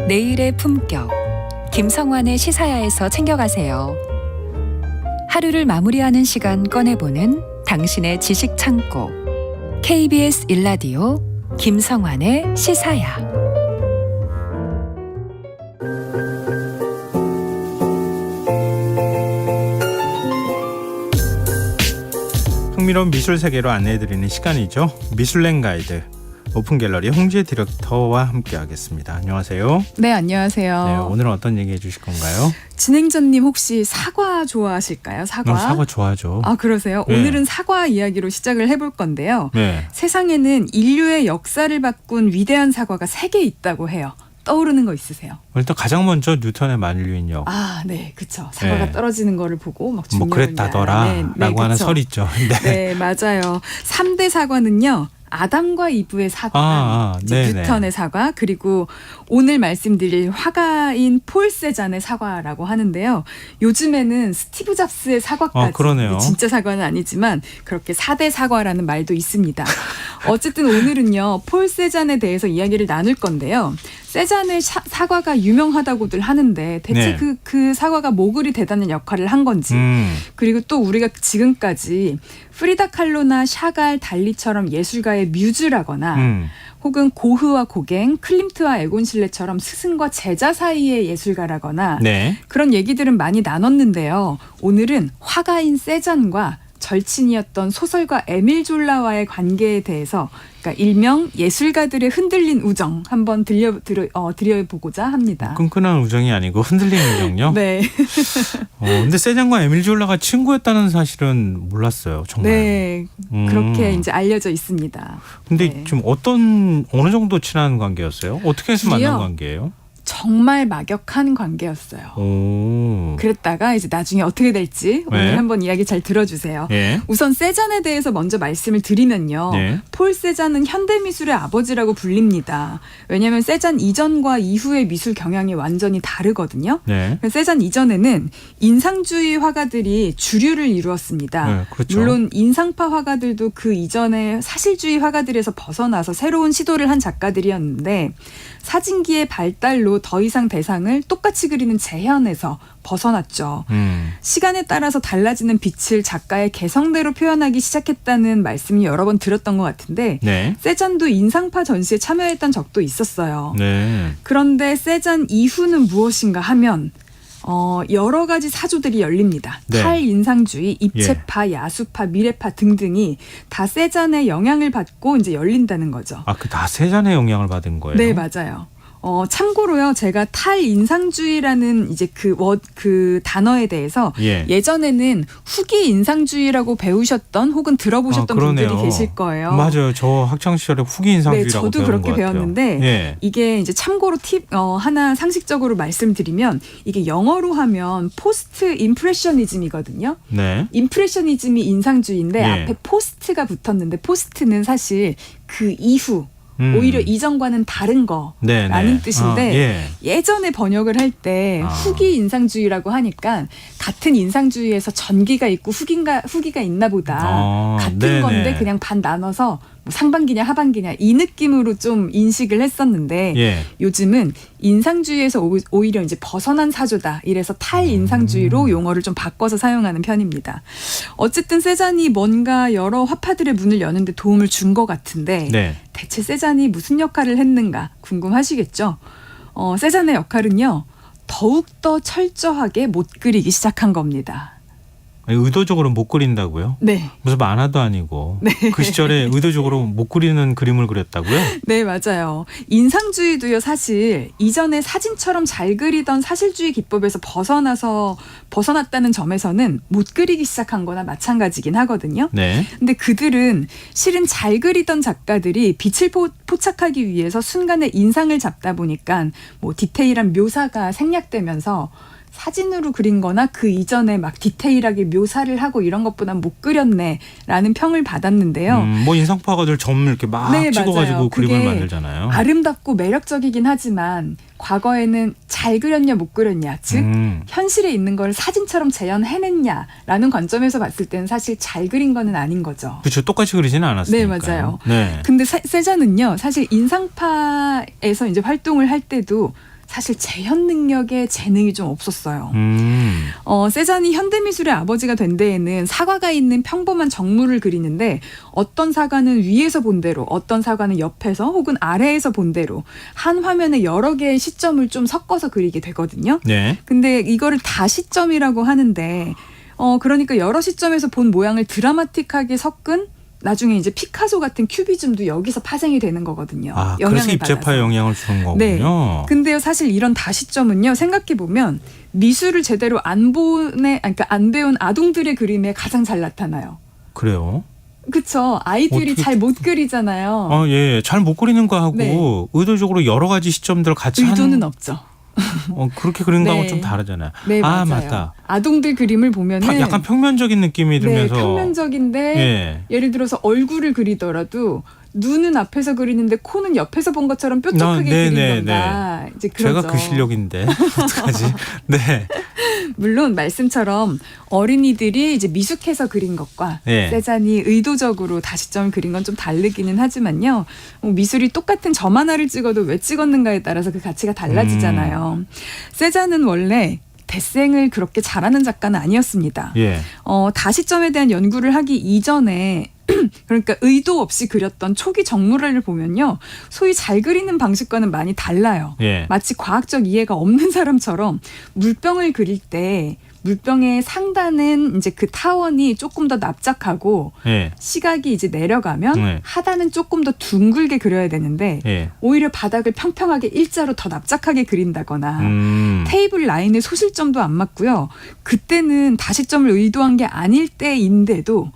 내일의 품격, 김성환의 시사야에서 챙겨가세요. 하루를 마무리하는 시간 꺼내보는 당신의 지식 창고, KBS 1라디오 김성환의 시사야. 흥미로운 미술 세계로 안내해드리는 시간이죠. 미술랭 가이드 오픈갤러리 홍지혜 디렉터와 함께하겠습니다. 안녕하세요. 네, 안녕하세요. 네, 오늘은 어떤 얘기 해주실 건가요? 진행자님 혹시 사과 좋아하실까요? 사과? 사과 좋아하죠. 아, 그러세요? 네. 오늘은 사과 이야기로 시작을 해볼 건데요. 네. 세상에는 인류의 역사를 바꾼 위대한 사과가 3개 있다고 해요. 떠오르는 거 있으세요? 일단 가장 먼저 뉴턴의 만류인력. 아, 네, 그렇죠. 사과가 네. 떨어지는 거를 보고 막 뭐 그랬다더라라고 하는 설이 있죠. 네, 맞아요. 3대 사과는요. 아담과 이브의 사과, 뉴턴의 사과, 그리고 오늘 말씀드릴 화가인 폴 세잔의 사과라고 하는데요. 요즘에는 스티브 잡스의 사과까지, 그러네요. 진짜 사과는 아니지만 그렇게 4대 사과라는 말도 있습니다. 어쨌든 오늘은요, 폴 세잔에 대해서 이야기를 나눌 건데요. 세잔의 사과가 유명하다고들 하는데 대체 네. 그 사과가 뭐 그리 대단한 역할을 한 건지, 그리고 또 우리가 지금까지 프리다 칼로나 샤갈, 달리처럼 예술가의 뮤즈라거나 혹은 고흐와 고갱, 클림트와 에곤실레처럼 스승과 제자 사이의 예술가라거나 네. 그런 얘기들은 많이 나눴는데요. 오늘은 화가인 세잔과 절친이었던 소설가 에밀 졸라와의 관계에 대해서, 그러니까 일명 예술가들의 흔들린 우정 한번 드려보고자 합니다. 끈끈한 우정이 아니고 흔들리는 우정요? 네. 근데 세잔과 에밀 졸라가 친구였다는 사실은 몰랐어요. 정말. 네. 그렇게 이제 알려져 있습니다. 근데 네. 좀 어느 정도 친한 관계였어요? 어떻게 해서 만난 관계예요? 정말 막역한 관계였어요. 오. 그랬다가 이제 나중에 어떻게 될지 오늘 네. 한번 이야기 잘 들어주세요. 예. 우선 세잔에 대해서 먼저 말씀을 드리면요. 네. 폴 세잔은 현대미술의 아버지라고 불립니다. 왜냐하면 세잔 이전과 이후의 미술 경향이 완전히 다르거든요. 네. 세잔 이전에는 인상주의 화가들이 주류를 이루었습니다. 네, 그렇죠. 물론 인상파 화가들도 그 이전에 사실주의 화가들에서 벗어나서 새로운 시도를 한 작가들이었는데 사진기의 발달로 더 이상 대상을 똑같이 그리는 재현에서 벗어났죠. 시간에 따라서 달라지는 빛을 작가의 개성대로 표현하기 시작했다는 말씀이 여러 번 들었던 것 같은데 네. 세잔도 인상파 전시에 참여했던 적도 있었어요. 네. 그런데 세잔 이후는 무엇인가 하면 여러 가지 사조들이 열립니다. 네. 탈인상주의, 입체파, 야수파, 미래파 등등이 다 세잔의 영향을 받고 이제 열린다는 거죠. 그 다 세잔의 영향을 받은 거예요? 네, 맞아요. 참고로요, 제가 탈인상주의라는 이제 그 단어에 대해서 예전에는 후기 인상주의라고 배우셨던 혹은 들어보셨던 분들이 계실 거예요. 맞아요. 저 학창 시절에 후기 인상주의라고 네, 저도 그렇게 배웠는데 이게 이제 참고로 팁 하나 상식적으로 말씀드리면 이게 영어로 하면 포스트 임프레셔니즘이거든요. 네. 임프레셔니즘이 인상주의인데 앞에 포스트가 붙었는데 포스트는 사실 그 이후 오히려 이전과는 다른 거라는 뜻인데 예전에 번역을 할 때 후기 인상주의라고 하니까 같은 인상주의에서 전기가 있고 후기가 있나 보다. 같은 건데 그냥 반 나눠서 뭐 상반기냐 하반기냐 이 느낌으로 좀 인식을 했었는데 요즘은 인상주의에서 오히려 이제 벗어난 사조다. 이래서 탈인상주의로 용어를 좀 바꿔서 사용하는 편입니다. 어쨌든 세잔이 뭔가 여러 화파들의 문을 여는데 도움을 준 것 같은데 대체 세잔이 무슨 역할을 했는가 궁금하시겠죠? 세잔의 역할은요. 더욱더 철저하게 못 그리기 시작한 겁니다. 의도적으로 못 그린다고요? 네. 무슨 만화도 아니고 네. 그 시절에 의도적으로 못 그리는 그림을 그렸다고요? 네, 맞아요. 인상주의도요, 사실 이전에 사진처럼 잘 그리던 사실주의 기법에서 벗어났다는 점에서는 못 그리기 시작한 거나 마찬가지긴 하거든요. 네. 근데 그들은 실은 잘 그리던 작가들이 빛을 포착하기 위해서 순간의 인상을 잡다 보니까 뭐 디테일한 묘사가 생략되면서 사진으로 그린 거나 그 이전에 막 디테일하게 묘사를 하고 이런 것보단 못 그렸네라는 평을 받았는데요. 뭐 인상파가들 점 이렇게 막 찍어가지고 그림을 만들잖아요. 아름답고 매력적이긴 하지만 과거에는 잘 그렸냐 못 그렸냐, 즉 현실에 있는 걸 사진처럼 재현해냈냐라는 관점에서 봤을 때는 사실 잘 그린 거는 아닌 거죠. 그렇죠. 똑같이 그리지는 않았으니까. 네, 맞아요. 근데 세잔은요, 사실 인상파에서 이제 활동을 할 때도 사실 재현 능력에 재능이 좀 없었어요. 세잔이 현대미술의 아버지가 된 데에는 사과가 있는 평범한 정물을 그리는데 어떤 사과는 위에서 본 대로 어떤 사과는 옆에서 혹은 아래에서 본 대로 한 화면에 여러 개의 시점을 좀 섞어서 그리게 되거든요. 네. 근데 이거를 다시점이라고 하는데 그러니까 여러 시점에서 본 모양을 드라마틱하게 섞은 나중에 이제 피카소 같은 큐비즘도 여기서 파생이 되는 거거든요. 그래서 입체파에 영향을 주는 거군요. 네. 근데요, 사실 이런 다시점은요, 생각해 보면 미술을 제대로 안 배운 아동들의 그림에 가장 잘 나타나요. 그래요? 그렇죠. 아이들이 잘 못 그리잖아요. 예, 잘 못 그리는 거 하고 네. 의도적으로 여러 가지 시점들을 같이 의도는 없죠. 그렇게 그린 거하고 네. 좀 다르잖아요. 네, 맞아요. 맞다. 아동들 그림을 보면은 약간 평면적인 느낌이 들면서. 네, 평면적인데 예를 들어서 얼굴을 그리더라도 눈은 앞에서 그리는데 코는 옆에서 본 것처럼 뾰족하게 그린단다. 이제 그러죠. 제가 그 실력인데 어떡하지? 네. 물론 말씀처럼 어린이들이 이제 미숙해서 그린 것과 세잔이 의도적으로 다시점을 그린 건 좀 다르기는 하지만요. 미술이 똑같은 점 하나를 찍어도 왜 찍었는가에 따라서 그 가치가 달라지잖아요. 세잔은 원래 대생을 그렇게 잘하는 작가는 아니었습니다. 다시점에 대한 연구를 하기 이전에 그러니까 의도 없이 그렸던 초기 정물을 보면요. 소위 잘 그리는 방식과는 많이 달라요. 마치 과학적 이해가 없는 사람처럼 물병을 그릴 때 물병의 상단은 이제 그 타원이 조금 더 납작하고 시각이 이제 내려가면 하단은 조금 더 둥글게 그려야 되는데 오히려 바닥을 평평하게 일자로 더 납작하게 그린다거나 테이블 라인의 소실점도 안 맞고요. 그때는 다시점을 의도한 게 아닐 때인데도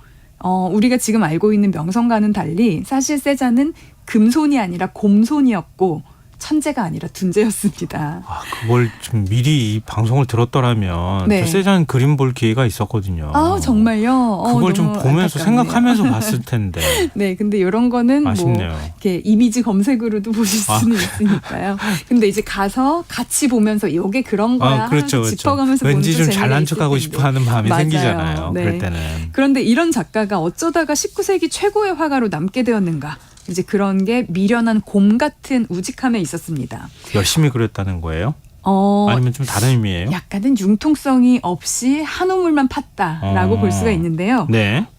우리가 지금 알고 있는 명성과는 달리 사실 세잔은 금손이 아니라 곰손이었고 천재가 아니라 둔재였습니다. 그걸 좀 미리 이 방송을 들었더라면 저 세잔 그림 볼 기회가 있었거든요. 정말요? 그걸 좀 보면서 안타깝네요. 생각하면서 봤을 텐데. 네, 근데 이런 거는 아쉽네요. 뭐 이렇게 이미지 검색으로도 보실 수는 있으니까요. 근데 이제 가서 같이 보면서 이게 그런 거야. 그렇죠. 짚어가면서 왠지 보는 좀 잘난 척하고 싶어하는 마음이 맞아요. 생기잖아요. 네. 그럴 때는. 그런데 이런 작가가 어쩌다가 19세기 최고의 화가로 남게 되었는가? 이제 그런 게 미련한 곰 같은 우직함에 있었습니다. 열심히 그렸다는 거예요? 아니면 좀 다른 의미예요? 약간은 융통성이 없이 한 우물만 팠다라고 볼 수가 있는데요.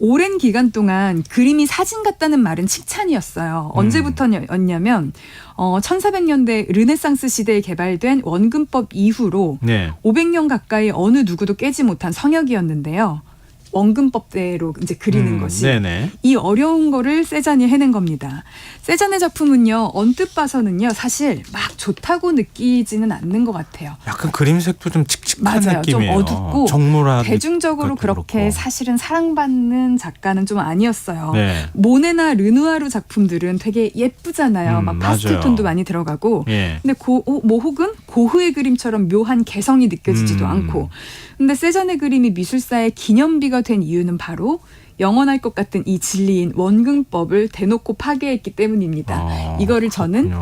오랜 기간 동안 그림이 사진 같다는 말은 칭찬이었어요. 언제부터였냐면 1400년대 르네상스 시대에 개발된 원근법 이후로 500년 가까이 어느 누구도 깨지 못한 성역이었는데요. 원근법대로 이제 그리는 것이 이 어려운 거를 세잔이 해낸 겁니다. 세잔의 작품은요, 언뜻 봐서는요, 사실 막 좋다고 느끼지는 않는 것 같아요. 약간 그림색도 좀 칙칙한 맞아요. 느낌이에요. 좀 어둡고 정물화 대중적으로 그렇게 그렇고. 사실은 사랑받는 작가는 좀 아니었어요. 모네나 르누아르 작품들은 되게 예쁘잖아요. 막 파스텔톤도 많이 들어가고. 근데 혹은 고흐의 그림처럼 묘한 개성이 느껴지지도 않고. 근데 세잔의 그림이 미술사의 기념비가 된 이유는 바로 영원할 것 같은 이 진리인 원근법을 대놓고 파괴했기 때문입니다. 이거를 저는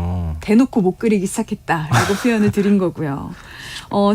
대놓고 못 그리기 시작했다라고 표현을 드린 거고요.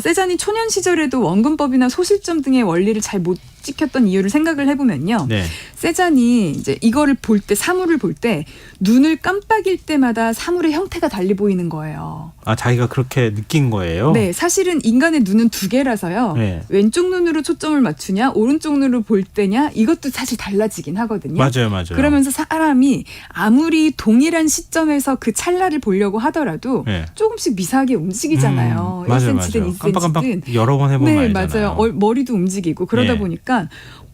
세잔이 초년 시절에도 원근법이나 소실점 등의 원리를 잘 못 지켰던 이유를 생각을 해보면요. 세잔이 이제 이거를 볼 때, 사물을 볼 때 눈을 깜빡일 때마다 사물의 형태가 달리 보이는 거예요. 자기가 그렇게 느낀 거예요? 네, 사실은 인간의 눈은 두 개라서요. 왼쪽 눈으로 초점을 맞추냐, 오른쪽 눈으로 볼 때냐, 이것도 사실 달라지긴 하거든요. 맞아요. 그러면서 사람이 아무리 동일한 시점에서 그 찰나를 보려고 하더라도 조금씩 미세하게 움직이잖아요. 1cm든 2cm든. 깜빡깜빡 여러 번 해보면 알잖아요. 맞아요. 머리도 움직이고 그러다 보니까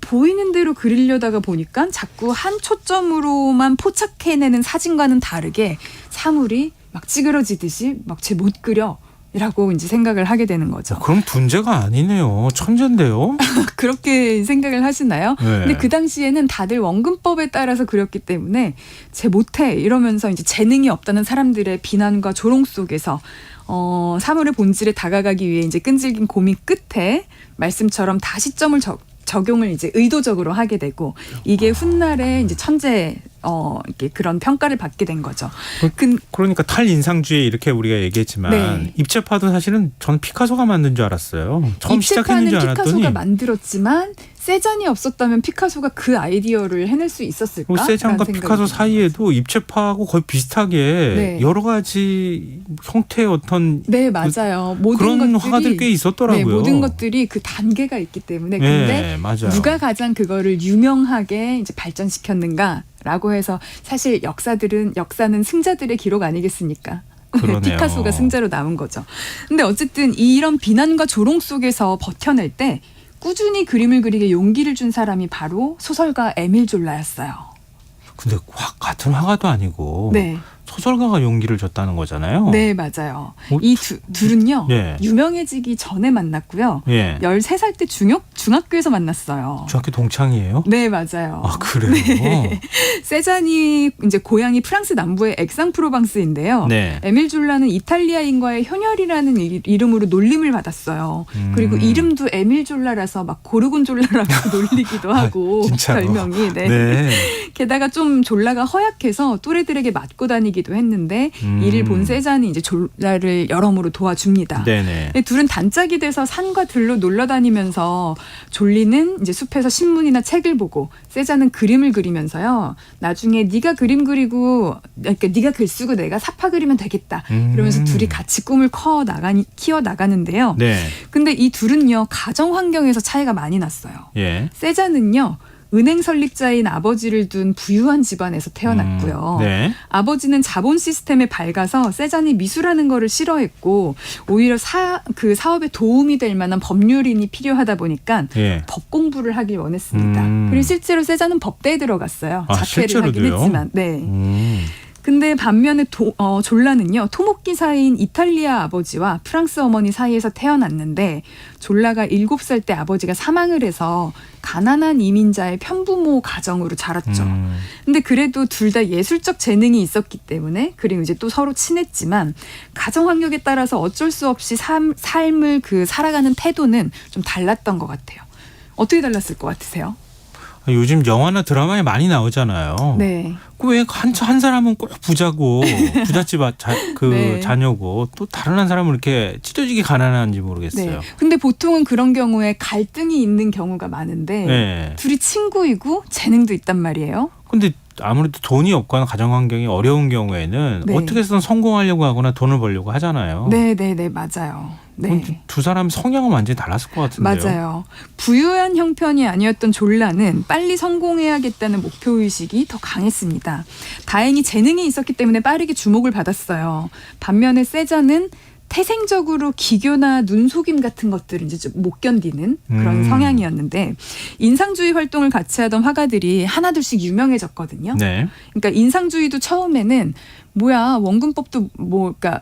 보이는 대로 그리려다가 보니까 자꾸 한 초점으로만 포착해내는 사진과는 다르게 사물이 막 찌그러지듯이 막 쟤 못 그려. 라고 이제 생각을 하게 되는 거죠. 그럼 둔재가 아니네요. 천재인데요. 그렇게 생각을 하시나요? 근데 그 당시에는 다들 원근법에 따라서 그렸기 때문에 쟤 못해 이러면서 이제 재능이 없다는 사람들의 비난과 조롱 속에서 사물의 본질에 다가가기 위해 이제 끈질긴 고민 끝에 말씀처럼 다시점을 적용을 이제 의도적으로 하게 되고 이게 훗날에 이제 천재 이렇게 그런 평가를 받게 된 거죠. 그러니까 탈인상주의 이렇게 우리가 얘기했지만 네. 입체파도 사실은 저는 피카소가 만든 줄 알았어요. 처음 시작했는 줄 알았더니. 입체파는 피카소가 만들었지만 세잔이 없었다면 피카소가 그 아이디어를 해낼 수 있었을까? 세잔과 피카소 사이에도 입체파하고 거의 비슷하게 네. 여러 가지 형태의 어떤 네, 맞아요. 모든 그런 것들이, 화가들 꽤 있었더라고요. 네, 모든 것들이 그 단계가 있기 때문에. 근데 네, 맞아요. 누가 가장 그거를 유명하게 이제 발전시켰는가라고 해서 사실 역사는 승자들의 기록 아니겠습니까? 그러네요. 피카소가 승자로 남은 거죠. 근데 어쨌든 이런 비난과 조롱 속에서 버텨낼 때 꾸준히 그림을 그리게 용기를 준 사람이 바로 소설가 에밀 졸라였어요. 근데 같은 화가도 아니고 네. 소설가가 용기를 줬다는 거잖아요. 네, 맞아요. 이 둘은요. 예. 유명해지기 전에 만났고요. 예. 13살 때 중학교에서 만났어요. 중학교 동창이에요? 네, 맞아요. 아, 그래요? 네. 세잔이 이제 고향이 프랑스 남부의 엑상프로방스인데요. 네. 에밀 졸라는 이탈리아인과의 효녀리라는 이름으로 놀림을 받았어요. 그리고 이름도 에밀 졸라라서 막 고르곤졸라라고 놀리기도 하고 별명이. 네. 네. 게다가 좀 졸라가 허약해서 또래들에게 맞고 다니기도 했는데 이를 본 세잔이 이제 졸라를 여러모로 도와줍니다. 네네. 둘은 단짝이 돼서 산과 들로 놀러 다니면서 졸리는 이제 숲에서 신문이나 책을 보고 세잔은 그림을 그리면서요. 나중에 네가 그림 그리고 그러니까 네가 글 쓰고 내가 사파 그리면 되겠다. 그러면서 둘이 같이 꿈을 키워 나가는데요. 네. 근데 이 둘은요. 가정 환경에서 차이가 많이 났어요. 예. 세잔은요. 은행 설립자인 아버지를 둔 부유한 집안에서 태어났고요. 네. 아버지는 자본 시스템에 밝아서 세잔이 미술하는 거를 싫어했고 오히려 그 사업에 도움이 될 만한 법률인이 필요하다 보니까 예. 법 공부를 하길 원했습니다. 그리고 실제로 세잔은 법대에 들어갔어요. 자퇴를 하긴 했지만. 네. 근데 반면에 졸라는요. 토목기사인 이탈리아 아버지와 프랑스 어머니 사이에서 태어났는데 졸라가 7살 때 아버지가 사망을 해서 가난한 이민자의 편부모 가정으로 자랐죠. 근데 그래도 둘 다 예술적 재능이 있었기 때문에 그리고 이제 또 서로 친했지만 가정 환경에 따라서 어쩔 수 없이 삶을 살아가는 태도는 좀 달랐던 것 같아요. 어떻게 달랐을 것 같으세요? 요즘 영화나 드라마에 많이 나오잖아요. 네. 왜 한 사람은 꼭 부자고 부잣집 네. 자녀고 또 다른 한 사람은 이렇게 찢어지게 가난한지 모르겠어요. 네. 근데 보통은 그런 경우에 갈등이 있는 경우가 많은데 네. 둘이 친구이고 재능도 있단 말이에요. 근데 아무래도 돈이 없거나 가정 환경이 어려운 경우에는 네. 어떻게 해서든 성공하려고 하거나 돈을 벌려고 하잖아요. 네, 맞아요. 네. 두 사람 성향은 완전히 달랐을 것 같은데요. 맞아요. 부유한 형편이 아니었던 졸라는 빨리 성공해야겠다는 목표의식이 더 강했습니다. 다행히 재능이 있었기 때문에 빠르게 주목을 받았어요. 반면에 세잔은 태생적으로 기교나 눈속임 같은 것들을 이제 좀 못 견디는 그런 성향이었는데 인상주의 활동을 같이 하던 화가들이 하나둘씩 유명해졌거든요. 네. 그러니까 인상주의도 처음에는 뭐야 원근법도 그러니까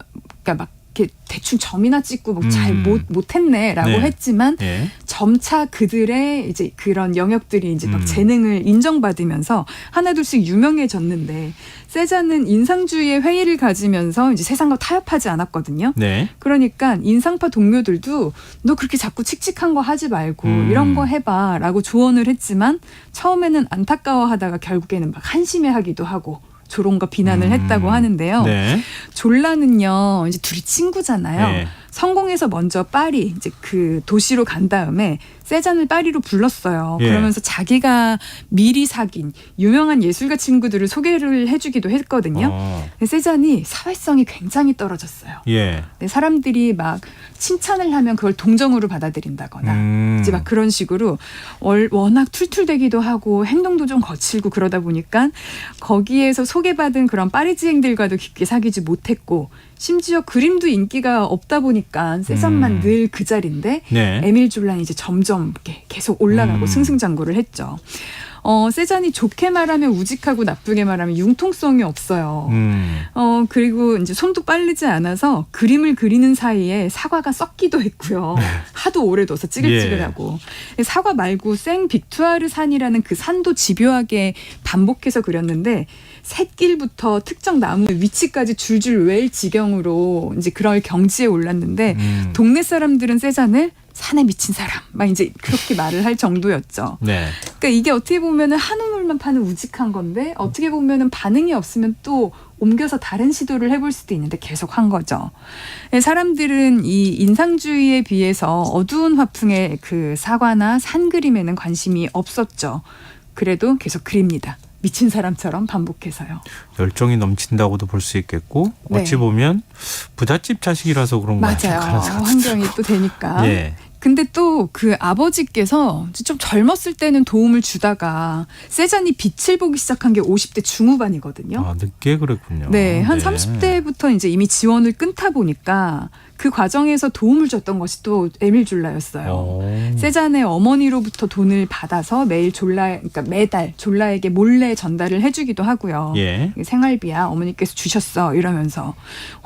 막 이렇게 대충 점이나 찍고 잘 못했네라고 네. 했지만 네. 점차 그들의 이제 그런 영역들이 이제 막 재능을 인정받으면서 하나둘씩 유명해졌는데 세잔은 인상주의의 회의를 가지면서 이제 세상과 타협하지 않았거든요. 네. 그러니까 인상파 동료들도 너 그렇게 자꾸 칙칙한 거 하지 말고 이런 거 해봐라고 조언을 했지만 처음에는 안타까워하다가 결국에는 막 한심해하기도 하고. 조롱과 비난을 했다고 하는데요. 네. 졸라는요, 이제 둘이 친구잖아요. 네. 성공해서 먼저 파리, 이제 그 도시로 간 다음에 세잔을 파리로 불렀어요. 예. 그러면서 자기가 미리 사귄 유명한 예술가 친구들을 소개를 해주기도 했거든요. 근데 세잔이 사회성이 굉장히 떨어졌어요. 예. 네, 사람들이 막 칭찬을 하면 그걸 동정으로 받아들인다거나 이제 막 그런 식으로 워낙 툴툴대기도 하고 행동도 좀 거칠고 그러다 보니까 거기에서 소개받은 그런 파리지앵들과도 깊게 사귀지 못했고 심지어 그림도 인기가 없다 보니까 세잔만 늘 그 자리인데 네. 에밀 졸라는 이제 점점 이렇게 계속 올라가고 승승장구를 했죠. 세잔이 좋게 말하면 우직하고 나쁘게 말하면 융통성이 없어요. 그리고 이제 손도 빠르지 않아서 그림을 그리는 사이에 사과가 썩기도 했고요. 하도 오래 둬서 찌글찌글하고. 예. 사과 말고 생 빅투아르 산이라는 그 산도 집요하게 반복해서 그렸는데 샛길부터 특정 나무 위치까지 줄줄 외울 지경으로 이제 그럴 경지에 올랐는데 동네 사람들은 세잔을 산에 미친 사람 막 이제 그렇게 말을 할 정도였죠. 네. 그러니까 이게 어떻게 보면은 한우물만 파는 우직한 건데 어떻게 보면은 반응이 없으면 또 옮겨서 다른 시도를 해볼 수도 있는데 계속 한 거죠. 사람들은 이 인상주의에 비해서 어두운 화풍의 그 사과나 산 그림에는 관심이 없었죠. 그래도 계속 그립니다. 미친 사람처럼 반복해서요. 열정이 넘친다고도 볼 수 있겠고 어찌 보면 부잣집 자식이라서 그런 거 맞아요. 환경이 또 되니까. 예. 근데 또 그 아버지께서 좀 젊었을 때는 도움을 주다가 세잔이 빛을 보기 시작한 게 50대 중후반이거든요. 아, 늦게 그랬군요. 네, 한 30대부터 이제 이미 지원을 끊다 보니까 그 과정에서 도움을 줬던 것이 또 에밀 졸라였어요. 세잔의 어머니로부터 돈을 받아서 그러니까 매달 졸라에게 몰래 전달을 해주기도 하고요. 예. 생활비야 어머니께서 주셨어 이러면서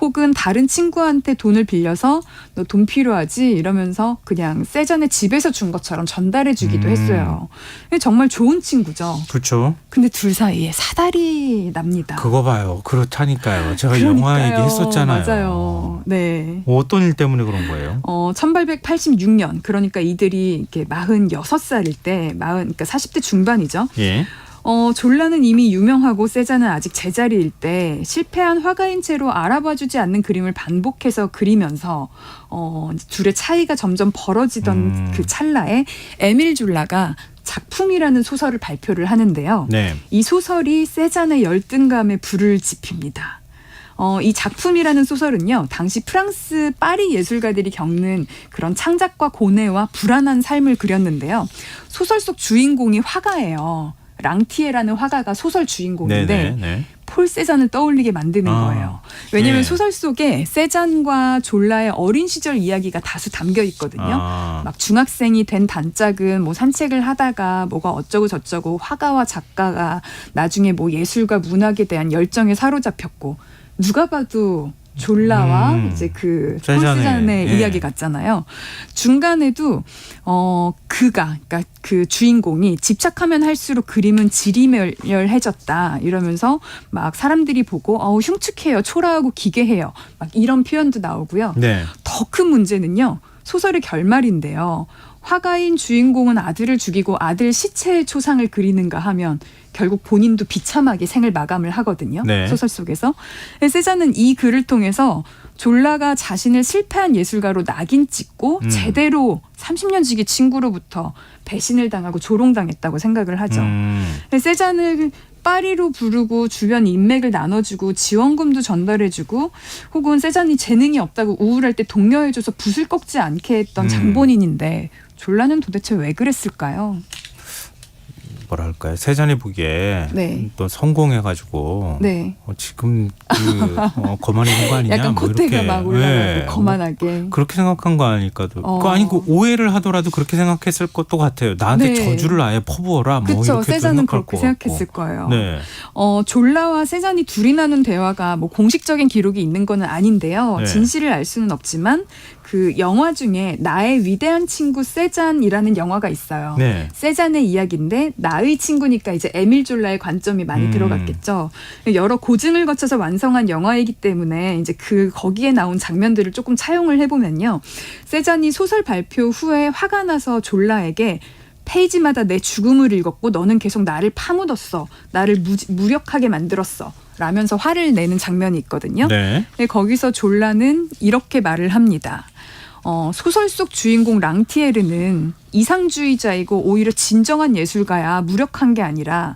혹은 다른 친구한테 돈을 빌려서 너 돈 필요하지 이러면서 그냥 세잔의 집에서 준 것처럼 전달해주기도 했어요. 정말 좋은 친구죠. 그렇죠. 근데 둘 사이에 사달이 납니다. 그거 봐요. 그렇다니까요. 제가 그러니까요. 영화 얘기했었잖아요. 맞아요. 네. 어떤 일 때문에 그런 거예요? 1886년 그러니까 이들이 이렇게 46살일 때 그러니까 40대 중반이죠. 예. 졸라는 이미 유명하고 세잔은 아직 제자리일 때 실패한 화가인 채로 알아봐주지 않는 그림을 반복해서 그리면서 둘의 차이가 점점 벌어지던 그 찰나에 에밀 졸라가 작품이라는 소설을 발표를 하는데요. 네. 이 소설이 세잔의 열등감에 불을 지핍니다. 이 작품이라는 소설은요, 당시 프랑스 파리 예술가들이 겪는 그런 창작과 고뇌와 불안한 삶을 그렸는데요. 소설 속 주인공이 화가예요. 랑티에라는 화가가 소설 주인공인데 네. 폴 세잔을 떠올리게 만드는 거예요. 왜냐하면 소설 속에 세잔과 졸라의 어린 시절 이야기가 다수 담겨 있거든요. 막 중학생이 된 단짝은 뭐 산책을 하다가 뭐가 어쩌고 저쩌고 화가와 작가가 나중에 뭐 예술과 문학에 대한 열정에 사로잡혔고 누가 봐도 졸라와 이제 그 폴 세잔의 이야기 같잖아요. 중간에도 그러니까 그 주인공이 집착하면 할수록 그림은 지리멸렬해졌다 이러면서 막 사람들이 보고 흉측해요, 초라하고 기괴해요, 막 이런 표현도 나오고요. 네. 더 큰 문제는요, 소설의 결말인데요. 화가인 주인공은 아들을 죽이고 아들 시체의 초상을 그리는가 하면 결국 본인도 비참하게 생을 마감을 하거든요. 네. 소설 속에서. 세잔은 이 글을 통해서 졸라가 자신을 실패한 예술가로 낙인 찍고 제대로 30년 지기 친구로부터 배신을 당하고 조롱당했다고 생각을 하죠. 세잔을 파리로 부르고 주변 인맥을 나눠주고 지원금도 전달해주고 혹은 세잔이 재능이 없다고 우울할 때 독려해줘서 붓을 꺾지 않게 했던 장본인인데 졸라는 도대체 왜 그랬을까요? 뭐랄까요, 세잔이 보기에 또 성공해가지고 지금 거만한 거 아니냐, 약간 콧대가 막 올라가고 거만하게 그렇게 생각한 거 아닐까도. 그거 아니고 오해를 하더라도 그렇게 생각했을 것도 같아요. 나한테 저주를 아예 퍼부어라. 뭐 그쵸, 이렇게 세잔은 그렇게 같고. 생각했을 거예요. 네. 졸라와 세잔이 둘이 나눈 대화가 뭐 공식적인 기록이 있는 건 아닌데요. 진실을 알 수는 없지만 그 영화 중에 나의 위대한 친구 세잔이라는 영화가 있어요. 세잔의 이야기인데 나의 친구니까 이제 에밀 졸라의 관점이 많이 들어갔겠죠. 여러 고증을 거쳐서 완성한 영화이기 때문에 이제 거기에 나온 장면들을 조금 차용을 해보면요. 세잔이 소설 발표 후에 화가 나서 졸라에게 페이지마다 내 죽음을 읽었고 너는 계속 나를 파묻었어. 나를 무력하게 만들었어. 라면서 화를 내는 장면이 있거든요. 거기서 졸라는 이렇게 말을 합니다. 소설 속 주인공 랑티에르는 이상주의자이고 오히려 진정한 예술가야, 무력한 게 아니라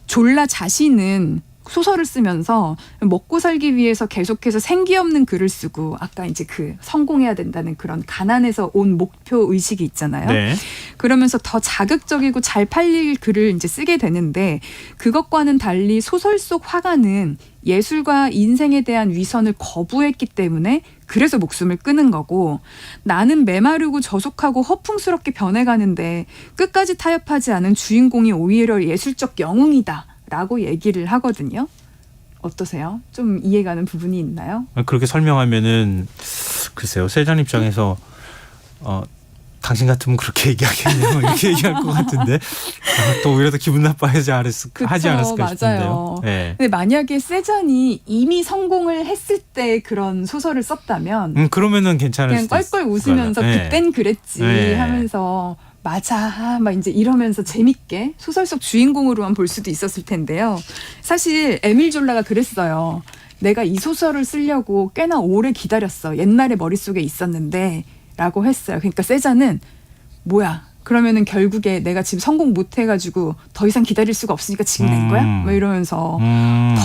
졸라 자신은 소설을 쓰면서 먹고 살기 위해서 계속해서 생기 없는 글을 쓰고 아까 이제 그 성공해야 된다는 그런 가난에서 온 목표 의식이 있잖아요. 그러면서 더 자극적이고 잘 팔릴 글을 이제 쓰게 되는데 그것과는 달리 소설 속 화가는 예술과 인생에 대한 위선을 거부했기 때문에 그래서 목숨을 끊은 거고 나는 메마르고 저속하고 허풍스럽게 변해가는데 끝까지 타협하지 않은 주인공이 오히려 예술적 영웅이다. 라고 얘기를 하거든요. 어떠세요? 좀 이해가는 부분이 있나요? 그렇게 설명하면은 글쎄요, 세잔 입장에서 당신 같으면 그렇게 얘기하겠네요. 이렇게 얘기할 것 같은데 또 오히려 더 기분 나빠하지 않았을까 싶은데요. 근데 만약에 세잔이 이미 성공을 했을 때 그런 소설을 썼다면 그러면은 괜찮을 수도 그냥 껄껄 웃으면서 그땐 그랬지 하면서 맞아 막 이제 이러면서 재밌게 소설 속 주인공으로만 볼 수도 있었을 텐데요. 사실 에밀 졸라가 그랬어요. 내가 이 소설을 쓰려고 꽤나 오래 기다렸어. 옛날에 머릿속에 있었는데 라고 했어요. 그러니까 세잔은 뭐야 그러면은 결국에 내가 지금 성공 못 해가지고 더 이상 기다릴 수가 없으니까 지금 낸 거야? 뭐 이러면서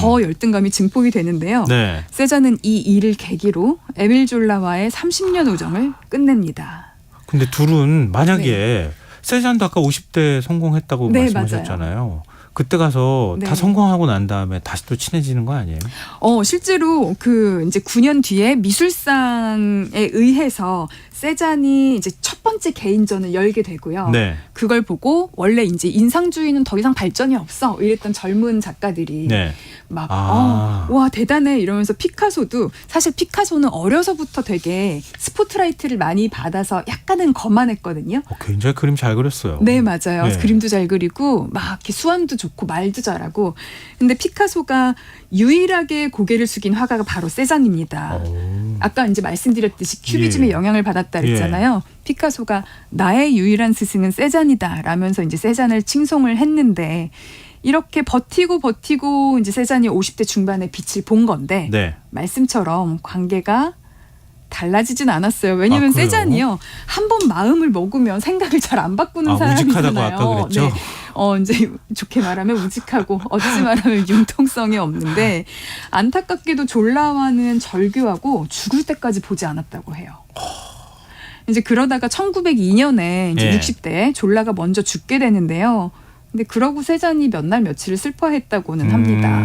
더 열등감이 증폭이 되는데요. 네. 세잔은 이 일을 계기로 에밀 졸라와의 30년 우정을 끝냅니다. 근데 둘은 만약에 세잔도 아까 50대 성공했다고 말씀하셨잖아요. 맞아요. 그때 가서 다 성공하고 난 다음에 다시 또 친해지는 거 아니에요? 실제로 그 이제 9년 뒤에 미술상에 의해서 세잔이 이제 첫 번째 개인전을 열게 되고요. 네. 그걸 보고 원래 이제 인상주의는 더 이상 발전이 없어 이랬던 젊은 작가들이 막 와 대단해 이러면서 피카소도 사실 피카소는 어려서부터 되게 스포트라이트를 많이 받아서 약간은 거만했거든요. 굉장히 그림 잘 그렸어요. 네, 맞아요. 그림도 잘 그리고 막 이렇게 수완도 좋고 말도 잘하고. 근데 피카소가 유일하게 고개를 숙인 화가가 바로 세잔입니다. 아까 이제 말씀드렸듯이 큐비즘의 영향을 받았다 그랬잖아요. 피카소가 나의 유일한 스승은 세잔이다 라면서 이제 세잔을 칭송을 했는데 이렇게 버티고 이제 세잔이 50대 중반에 빛을 본 건데 말씀처럼 관계가 달라지진 않았어요. 왜냐하면 세잔이요. 한 번 마음을 먹으면 생각을 잘 안 바꾸는 사람이잖아요. 우직하다고 아까 그랬죠. 이제 좋게 말하면 우직하고 어찌 말하면 융통성이 없는데 안타깝게도 졸라와는 절교하고 죽을 때까지 보지 않았다고 해요. 이제 그러다가 1902년에 이제 60대에 졸라가 먼저 죽게 되는데요. 근데 그러고 세잔이 몇 날 며칠을 슬퍼했다고는 합니다.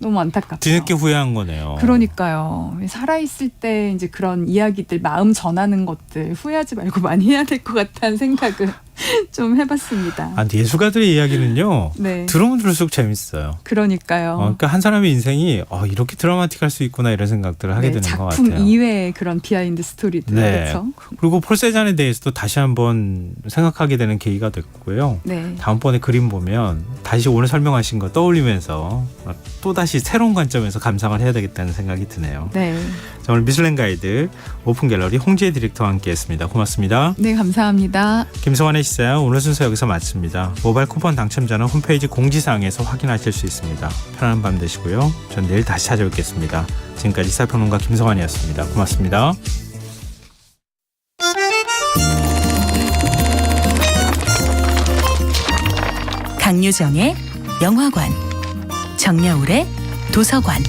너무 안타깝죠. 뒤늦게 후회한 거네요. 그러니까요. 살아있을 때 이제 그런 이야기들, 마음 전하는 것들 후회하지 말고 많이 해야 될 것 같다는 생각을 좀 해봤습니다. 근데 예술가들의 이야기는요. 들으면 들을수록 재밌어요. 그러니까요. 그러니까 한 사람의 인생이 이렇게 드라마틱할 수 있구나 이런 생각들을 하게 되는 것 같아요. 작품 이외의 그런 비하인드 스토리들. 그렇죠? 그리고 폴 세잔에 대해서도 다시 한번 생각하게 되는 계기가 됐고요. 다음번에 그림 보면 다시 오늘 설명하신 거 떠올리면서 또다시 새로운 관점에서 감상을 해야 되겠다는 생각이 드네요. 자, 오늘 미슐랭 가이드 오픈 갤러리 홍지혜 디렉터와 함께했습니다. 고맙습니다. 네, 감사합니다. 김성환의 시사야 오늘 순서 여기서 마칩니다. 모바일 쿠폰 당첨자는 홈페이지 공지사항에서 확인하실 수 있습니다. 편안한 밤 되시고요. 전 내일 다시 찾아뵙겠습니다. 지금까지 시사평론가 김성환이었습니다. 고맙습니다. 강유정의 영화관, 정여울의 도서관.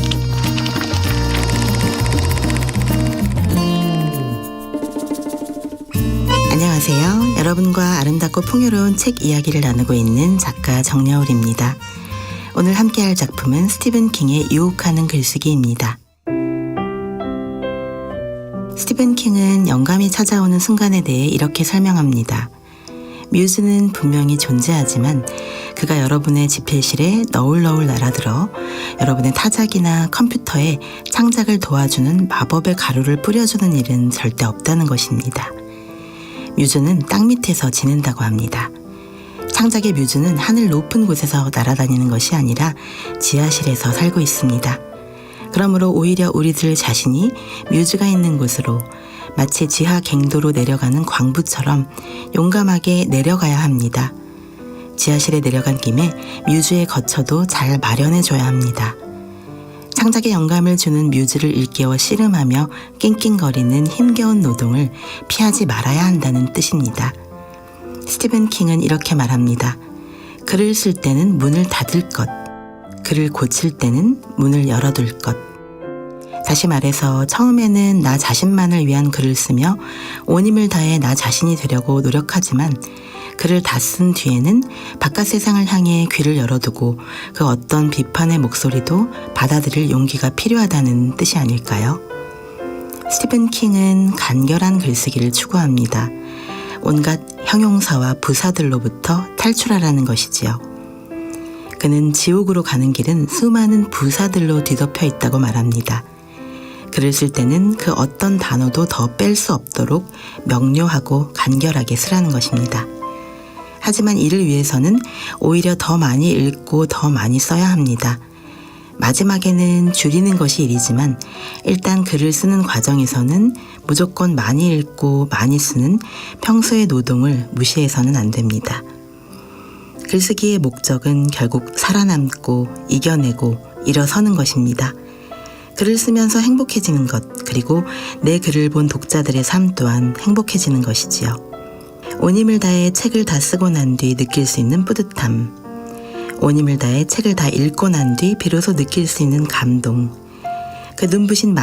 안녕하세요. 여러분과 아름답고 풍요로운 책 이야기를 나누고 있는 작가 정여울입니다. 오늘 함께할 작품은 스티븐 킹의 유혹하는 글쓰기입니다. 스티븐 킹은 영감이 찾아오는 순간에 대해 이렇게 설명합니다. 뮤즈는 분명히 존재하지만 그가 여러분의 집필실에 너울너울 날아들어 여러분의 타작이나 컴퓨터에 창작을 도와주는 마법의 가루를 뿌려주는 일은 절대 없다는 것입니다. 뮤즈는 땅 밑에서 지낸다고 합니다. 창작의 뮤즈는 하늘 높은 곳에서 날아다니는 것이 아니라 지하실에서 살고 있습니다. 그러므로 오히려 우리들 자신이 뮤즈가 있는 곳으로 마치 지하 갱도로 내려가는 광부처럼 용감하게 내려가야 합니다. 지하실에 내려간 김에 뮤즈의 거처도 잘 마련해줘야 합니다. 창작의 영감을 주는 뮤즈를 일깨워 씨름하며 낑낑거리는 힘겨운 노동을 피하지 말아야 한다는 뜻입니다. 스티븐 킹은 이렇게 말합니다. 글을 쓸 때는 문을 닫을 것, 글을 고칠 때는 문을 열어둘 것. 다시 말해서 처음에는 나 자신만을 위한 글을 쓰며 온 힘을 다해 나 자신이 되려고 노력하지만 글을 다 쓴 뒤에는 바깥 세상을 향해 귀를 열어두고 그 어떤 비판의 목소리도 받아들일 용기가 필요하다는 뜻이 아닐까요? 스티븐 킹은 간결한 글쓰기를 추구합니다. 온갖 형용사와 부사들로부터 탈출하라는 것이지요. 그는 지옥으로 가는 길은 수많은 부사들로 뒤덮여 있다고 말합니다. 글을 쓸 때는 그 어떤 단어도 더 뺄 수 없도록 명료하고 간결하게 쓰라는 것입니다. 하지만 이를 위해서는 오히려 더 많이 읽고 더 많이 써야 합니다. 마지막에는 줄이는 것이 일이지만 일단 글을 쓰는 과정에서는 무조건 많이 읽고 많이 쓰는 평소의 노동을 무시해서는 안 됩니다. 글쓰기의 목적은 결국 살아남고 이겨내고 일어서는 것입니다. 글을 쓰면서 행복해지는 것, 그리고 내 글을 본 독자들의 삶 또한 행복해지는 것이지요. 온 힘을 다해 책을 다 쓰고 난 뒤 느낄 수 있는 뿌듯함, 온 힘을 다해 책을 다 읽고 난 뒤 비로소 느낄 수 있는 감동, 그 눈부신